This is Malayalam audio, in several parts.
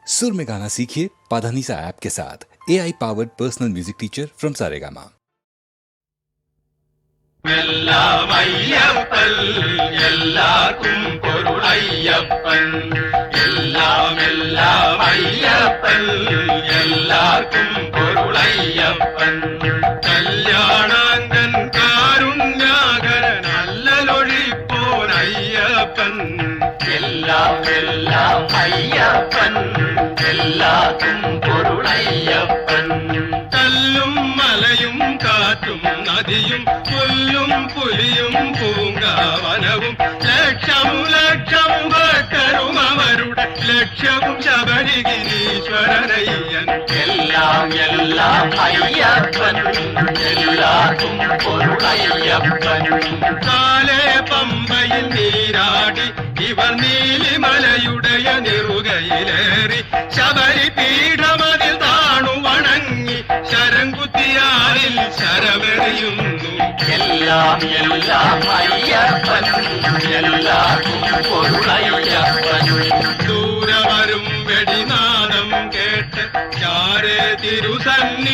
सुर में गाना सीखिए पाधानीसा ऐप के साथ। AI powered personal music teacher from Saregama. எல்லாம் ஐயப்பன் எல்லாருக்கும் பொருள் ஐயப்பன் எல்லாம் எல்லாம் ஐயப்பன் எல்லாருக்கும் பொருள் ஐயப்பன் கல்யாணாங்கன் காருண்யாகர நல்லலொழிப்போன் ஐயப்பன் எல்லாம் எல்லாம் ஐயப்பன் எல்லாருக்கும் பொருள் ஐயப்பன் கல்லும் மலையும் காற்றும் நதியும் പുല്ലും പുലിയും പൂങ്കാവനവും ലക്ഷവും ലക്ഷവും ഭക്തരും അവരുടെ ലക്ഷ്യവും ശബരിഗിരീശ്വരനയ്യൻ എല്ലാം എല്ലാം അയ്യപ്പൻ എല്ലാവർക്കും പൊരുളയ്യപ്പൻ കാലേ പമ്പയിൽ നീരാടി ഇവർ നീലിമലയുടയ നിറുകയിലേറി ശബരി പീഠമതിൽ താണു വണങ്ങി ശരംകുത്തിയാറിൽ ശരമെറിയുന്നു എല്ലാം എല്ലാം അയ്യപ്പൻ എല്ലാവർക്കും പൊരുളയ്യപ്പൻ ദൂരവരും വെടിനാദം കേട്ട് ചാരേ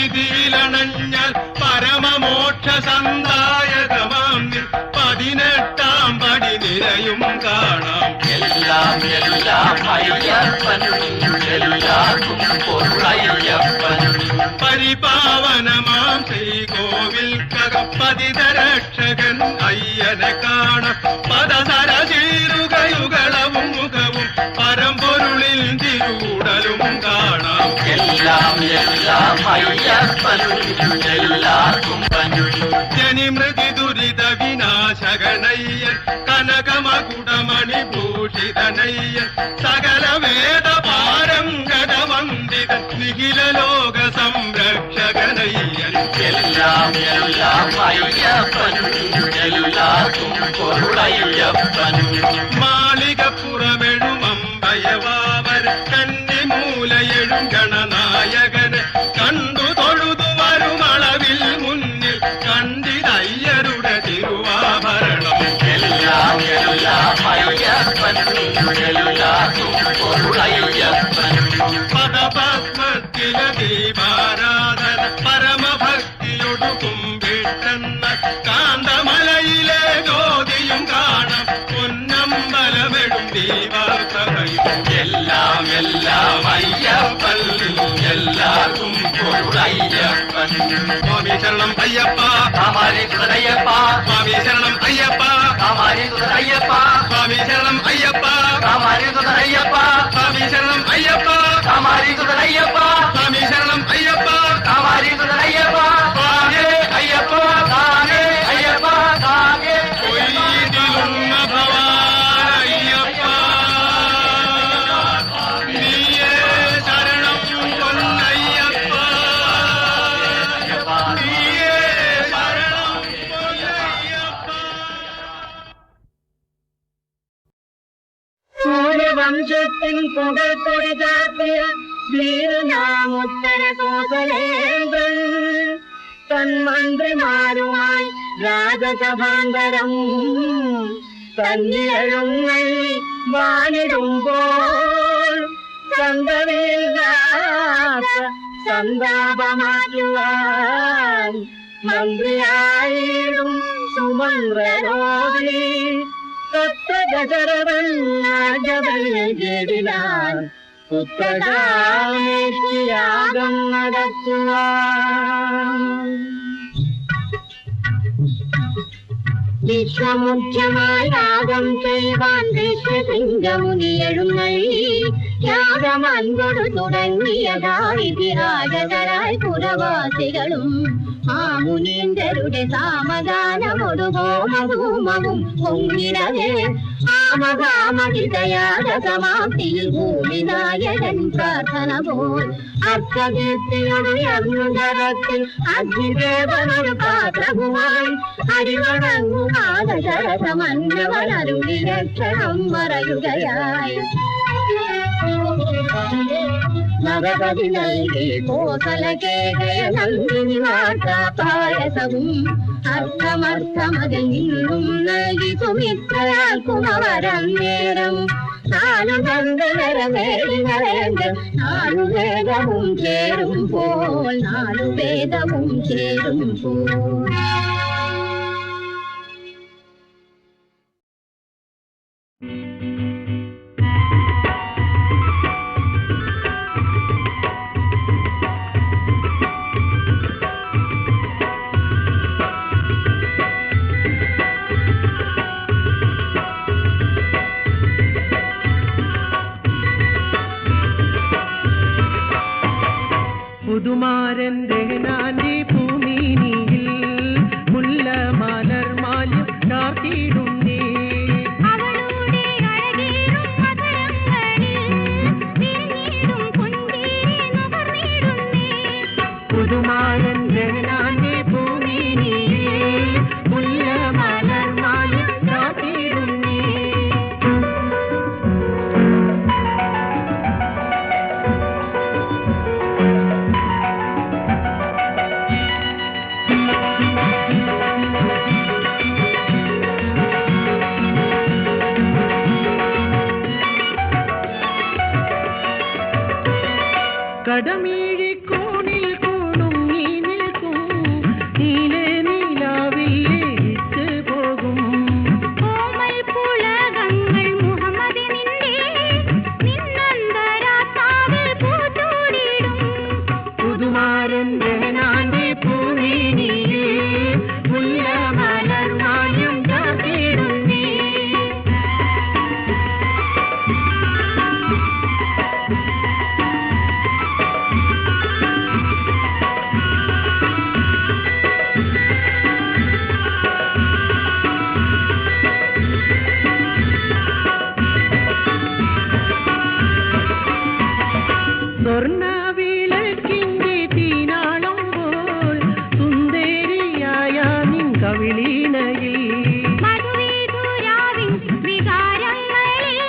തിരുസന്നിധിയിലണഞ്ഞാൽ പരമമോക്ഷ സന്ദായകമാം 18 പടി നിരയും കാണാം എല്ലാം എല്ലാം അയ്യപ്പൻ എല്ലാവർക്കും പൊരുളയ്യപ്പൻ പരിപാവനമാം ശ്രീകോവിൽ പതിതരക്ഷകൻ അയ്യനെ കാണാം പദസരചീരുകയുകളവും മുഖവും പരമ്പൊരുളിൽ തിരുടലും കാണാം എല്ലാം എല്ലാം അയ്യപ്പൻ എല്ലാവർക്കും ജനിമൃതി ദുരിത വിനാശകനയ്യൻ കനകമകുടമണിഭൂഷിതനയ്യൻ സകല വേദ പാരംഗത വന്ദിതൻ നിഖില ലോക സംരക്ഷകനയ്യൻ എല്ലാം എല്ലാം അയ്യപ്പൻ എല്ലാവർക്കും പൊരുളയ്യപ്പൻ മാളികപ്പുറമെഴും അമ്പയവാവർ കന്നിമൂലയെഴും ഗണനായകന് കണ്ടു തൊഴുതു വരുമളവിൽ മുന്നിൽ കണ്ടിതയ്യരുടെ തിരുവാഭരണം എല്ലാം എല്ലാം അയ്യപ്പൻ എല്ലാവർക്കും പൊരുളയ്യപ്പൻ പദപത്മത്തില ദീപാരാധന പരമഭക്തിയൊടു കുമ്പിട്ടെന്ന കാന്തമലയിലെ ജ്യോതിയും കാണാം പൊന്നമ്പലമെടും ദീപാസഭയും എല്ലാം എല്ലാം അയ്യപ്പൻ എല്ലാവർക്കും പൊരുളയ്യപ്പൻ സ്വാമി ശരണം അയ്യപ്പ കാമാരി സുതരയ്യപ്പ സ്വാമി ശരണം അയ്യപ്പ കാമാരി സുതരയ്യപ്പ സ്വാമി ശരണം അയ്യപ്പ കാമാരി സുതരയ്യപ്പ സ്വാമി ശരണം അയ്യപ്പ കാമാരി സുതരയ്യപ്പ സ്വാമി ശരണം അയ്യപ്പ കാമാരി സുതരയ്യപ്പ സ്വാമി അയ്യപ്പ സ്വാമി അയ്യപ്പ സ്വാമി കൊയ്തിലുന്ന ഭവാനയ്യപ്പ നീയേ ശരണം പൊന്നയ്യപ്പ നീയേ ശരണം പൊന്നയ്യപ്പ സൂര്യവംശത്തിൻ പുകൾക്കൊടി ചാർത്തിയ വീരനാമുത്തര കോസലേന്ദ്രൻ തന്മന്ത്രിമാരുമായി രാജസഭാന്തരം തന്നിഴങ്ങി വാണിടുമ്പോൾ സന്തമില്ലാത്ത സന്താപമാറ്റുവാൻ മന്ത്രിയായിടും സുമന്ത്രരോധി തത്വഗതരവൻ പുത്രകാമേഷ്ടിയാഗം നടത്തുവാൻ വിശ്വമുഖ്യമായി യാഗം ചെയ്യുവാൻ ഋഷ്യസിംഹമുനി എഴുന്നള്ളി യാഗം അൻപൊടു തുടങ്ങിയതായി വിരാജകരായി പുരവാസികളും ആ മുനീന്ദ്രരുടെ സാമദാനമൊടു ഹോമധൂമവും പൊങ്ങിടവേ ആമകാമഹിതയാത സമാപ്തിയിൽ ഭൂമിനായകൻ പ്രാർത്ഥന പോൽ അർത്ഥകീർത്തിയുടർന്നുതരത്തിൽ അഗ്നിദേവനൊരു പാത്രവുമായി അരിവണങ്ങുമാതരസമന്വനരുളി രക്ഷണം പറയുകയായി നരപതി നൽകി കോസലകേകയ നന്ദിനി വാർത്താ പായസവും അർത്ഥമർത്ഥമതിൽ നിന്നും നൽകി സുമിത്രയാൽ കുമവരം നേരം നാലു കണ്ട് നിറവേറി നരങ്ങൾ നാലു വേദവും ചേരുമ്പോൾ നാലു വേദവും ചേരുമ്പോൾ പുതുമാരന്റെ നാന്തി പൂമീനിയിൽ മുല്ല മലർ മാല്യം ചാർത്തിയിടുന്നേ അവളുടെ അഴകേറും മധുരങ്ങളിൽ വിരിഞ്ഞിടും പുഞ്ചിരി നുകർന്നിടുന്നേ പുതുമാരന്റെ നാന്തി പൂമീനിയിൽ മുല്ല മലർ മാല്യം ചാർത്തിയിടുന്നേ കടമീഴിക്കോണിൽ കൂടുങ്ങി നിൽക്കും നീലെ നീലാവിൽ ലയിച്ച് പോകും കോമൽ പുളകങ്ങൾ മുഹമ്മദിനിന്റെ നിന്നന്തരാത്മാവിൽ പൂച്ചൂടിയിടും പുതുമാരന്റെ നാന്തി പൂമീനിയിൽ മുല്ല മലർ മാല്യം ചാർത്തിയിടുന്നേ സ്വർണ്ണ വിളക്കിന്റെ തീനാളം പോൽ സുന്ദരിയായ നിൻ കവിളീനയിൽ മധുവിധുരാവിൻ വികാരങ്ങളിൽ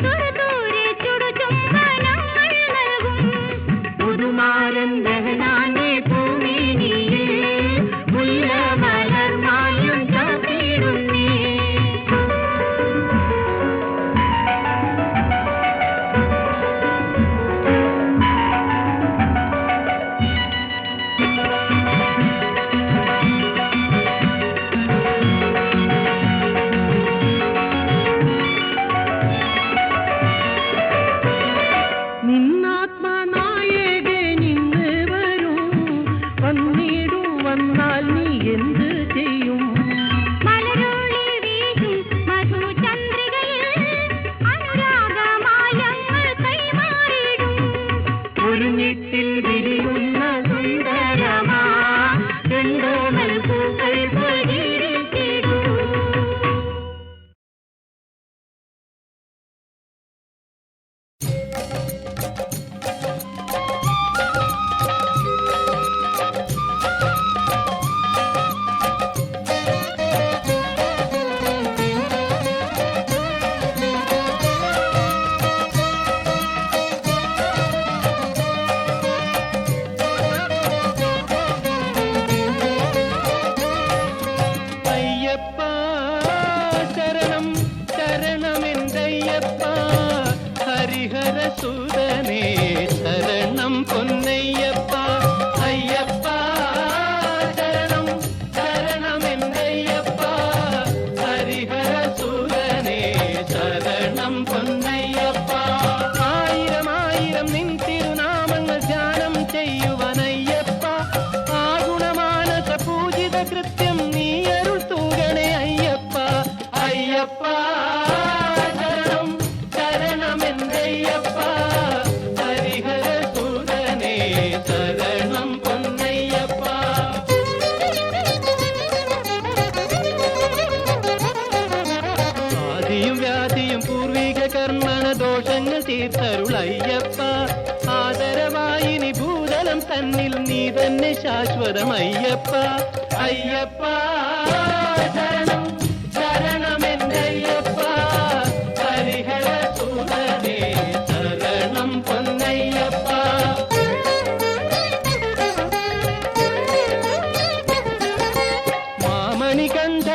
തുരുതുരെ ചുടുചുംബനങ്ങൾ നൽകും പുതുമാരന്റെ നാന്തി പൂമീനിയിൽ മുല്ല മലർ മാല്യം ചാർത്തിയിടുന്നേ നിന്നാത്മനായകനിന്ന് വരും വന്നിടും വന്നാൽ നീ എന്ത് ചെയ്യും മലരുളി വീശും മധുചന്ദ്രികയിൽ അനുരാഗമാലങ്ങൾ കൈമാറിയിടും ഒരു ഞെട്ടിൽ വിരിയുന്ന സുന്ദരമാ ചെണ്ടോമൽ പൂക്കൾ പൊഴിച്ചിടൂ അയ്യപ്പ ശരണം ശരണമെന്തയ്യപ്പ ഹരിഹര സൂതനേ ശരണം പൊന്നയ്യപ്പ അയ്യപ്പ ശരണം ശരണമെന്തയ്യപ്പ ഹരിഹര സൂതനേ ശരണം പൊന്നയ്യപ്പ ആയിരം ആയിരം നിൻ തിരുനാമങ്ങൾ ധ്യാനം ചെയ്യുവനയ്യപ്പ ആ ഗുണമാനസ പൂജിത കൃത്യം നീ അരുൾ തൂകണേ അയ്യപ്പ അയ്യപ്പ ശരണം ശരണമെന്തയ്യപ്പ ഹരിഹര സൂതനേ ശരണം പൊന്നയ്യപ്പ ആദിയും വ്യാധിയും പൂർവിക കർമ്മണ ദോഷങ്ങൾ തീർത്തരുളയ്യപ്പ ആദരവായി നീ ഭൂതലം തന്നിൽ നീ തന്നെ ശാശ്വതമയ്യപ്പ അയ്യപ്പ ശരണം ശരണമെന്തയ്യപ്പ ഹരിഹര സൂതനേ ശരണം പൊന്നയ്യപ്പ മാമണികണ്ഠ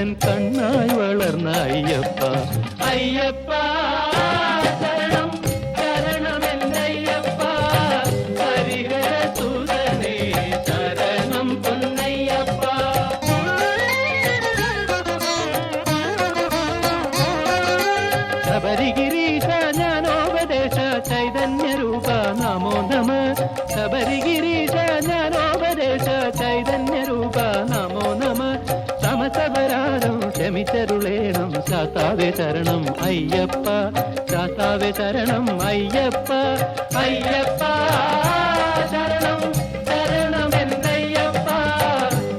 கண்ணன் கண்ணாய் வளர்ந்த ஐயப்பா ஐயப்பா சரணம் சரணம் என்றையப்பா ஹரிஹர சூதனே சரணம் பொன்னையப்பா சபரிகிரீஷ ஞானோபதேச சைதன்ய ரூப நமோ நம சபரிகிரீஷ ஞானோபதேச ചൈതന്യ രൂപ നമോ നമ സമസപരാധം ക്ഷമിച്ചരുളേണം ശാസ്താവേ ശരണം അയ്യപ്പ ശാസ്താവേ ശരണം അയ്യപ്പ അയ്യപ്പ ശരണം ശരണം എന്നയ്യപ്പ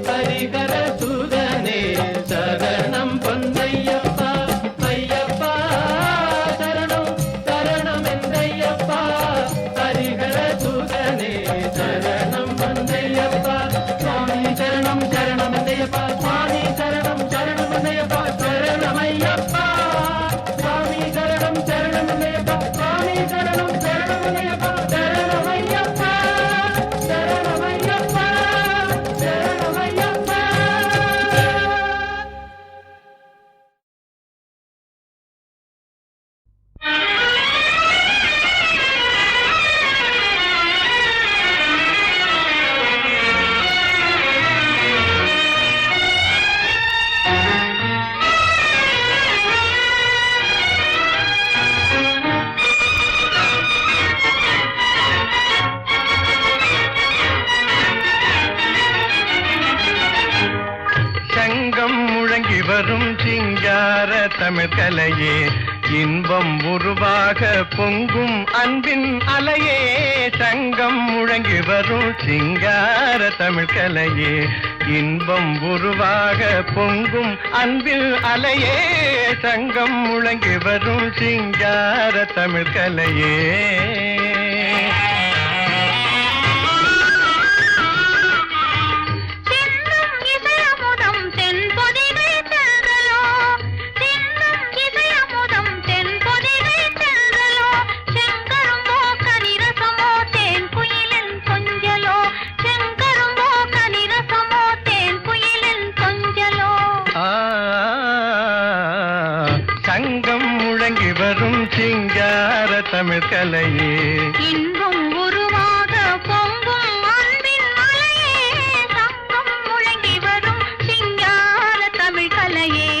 ഹരിഹര സൂദനേ ശരണം പൊന്നയ്യപ്പ അയ്യപ്പ ശരണം ശരണം എന്നയ്യപ്പ ഹരിഹര സൂദനേ ശരണം പൊന്നയ്യപ്പ സ്വാമി ശരണം ശരണമയ്യപ്പ സ്വാമി ശരണം ശരണമയ്യപ്പ ശരണമയ്യപ്പ സ്വാമി ശരണം ശരണമയ്യപ്പ സ്വാമി ശരണം ശരണമയ്യപ്പ ശരണമയ്യപ്പ ശരണമയ്യപ്പ ശരണമയ്യപ്പ சங்கம் முழங்கி வரும் சிங்கார தமிழ் கலையே இன்பம் உருவாக பொங்கும் அன்பின் அலையே சங்கம் முழங்கி வரும் சிங்கார தமிழ் கலையே இன்பம் உருவாக பொங்கும் அன்பில் அலையே சங்கம் முழங்கி வரும் சிங்கார தமிழ் கலையே தின்னும் இசையமுதம் தென்பொதிகை தென்றலோ தின்னும் இசையமுதம் தென்பொதிகை தென்றலோ செங்கரும்போ கனிரசமோ தேன் குயிலின் கொஞ்சலோ செங்கரும்போ கனிரசமோ தேன் குயிலின் கொஞ்சலோ சங்கம் முழங்கி வரும் சிங்கார தமிழ் கலையே இன்பம் உருவாக பொங்கும் அன்பின் அலையே சங்கம் முழங்கி வரும் சிங்கார தமிழ் கலையே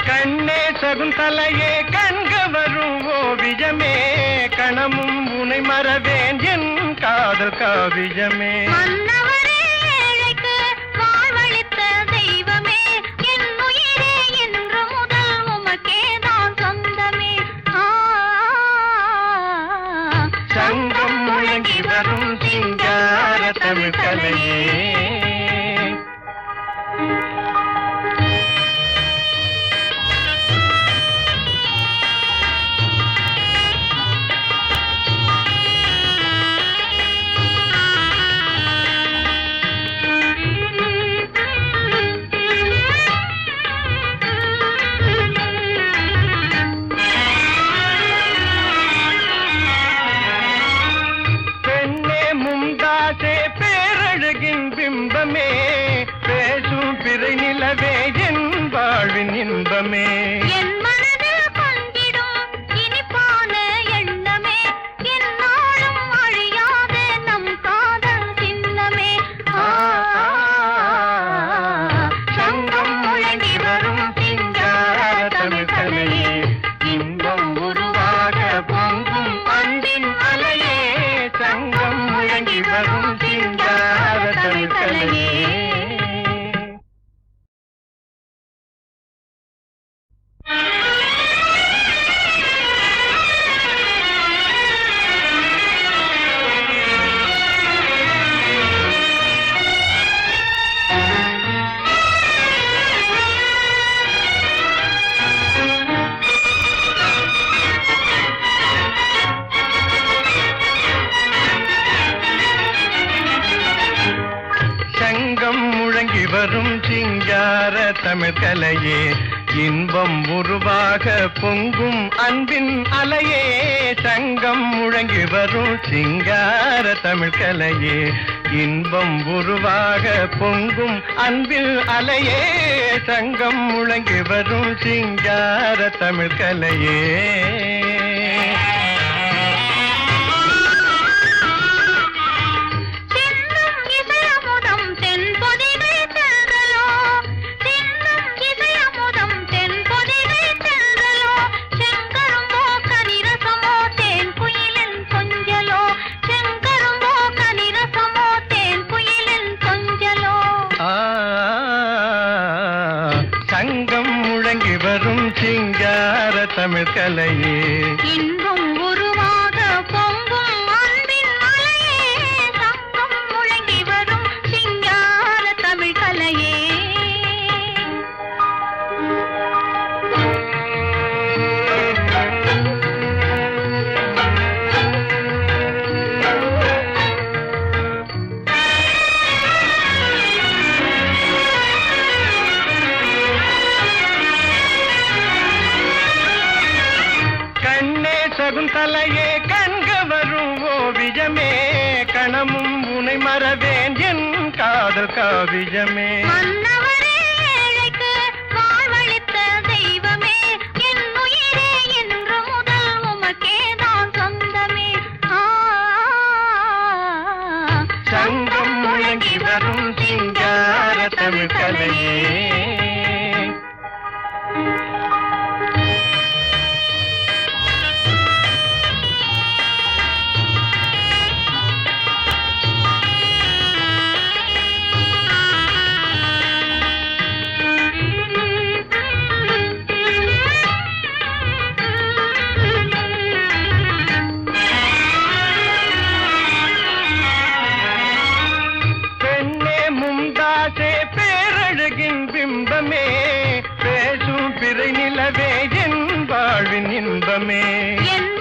கண்ணே சகுந்தலையே கண்க வரும் ஓவியமே கணமும் உனை மறவேன் என் காதல் காவியமே மன்னவரே ஏழைக்கு வாழ்வளித்த தெய்வமே என் உயிரே என்று முதல் உமக்கேதான் சொந்தமே சங்கம் முழங்கி வரும் சிங்கார தமிழ் கலையே பெண்ணே மும்தாசே பேரழகின் பிம்பமே பேசும் பிறை நிலவே என் வாழ்வின் இன்பமே என் மனதில் கொண்டிடும் இனிப்பான எண்ணமே என்னாலும் அழியாத நம் காதல் சின்னமே சங்கம் முழங்கி வரும் சிங்கார தமிழ் கலையே இன்பம் உருவாக பொங்கும் அன்பின் அலையே சங்கம் முழங்கி வரும் சிங்கார தமிழ் கலையே தமிழ் கலையே இன்பம் உருவாக பொங்கும் அன்பின் அலையே சங்கம் முழங்கி வரும் சிங்கார தமிழ் கலையே இன்பம் உருவாக பொங்கும் அன்பில் அலையே சங்கம் முழங்கி வரும் சிங்கார தமிழ் கலையே சங்கம் முழங்கி வரும் சிங்கார தமிழ் கலையே இன்பம் உருவாக பொங்கும் அன்பின் அலையே சங்கம் முழங்கி வரும் சிங்கார தமிழ் கலையே சகுந்தலையே கண்க வரும் ஓவியமே கணமும் உனை மறவேன் என் காதல் காவியமே மன்னவரே ஏழைக்கு வாழ்வளித்த தெய்வமே என் உயிரே என்று முதல் உமக்கேதான் சொந்தமே சங்கம் முழங்கி வரும் சிங்கார தமிழ் கலையே பிம்பமே பேசும் பிறை நிலவே என் வாழ்வின் இன்பமே என்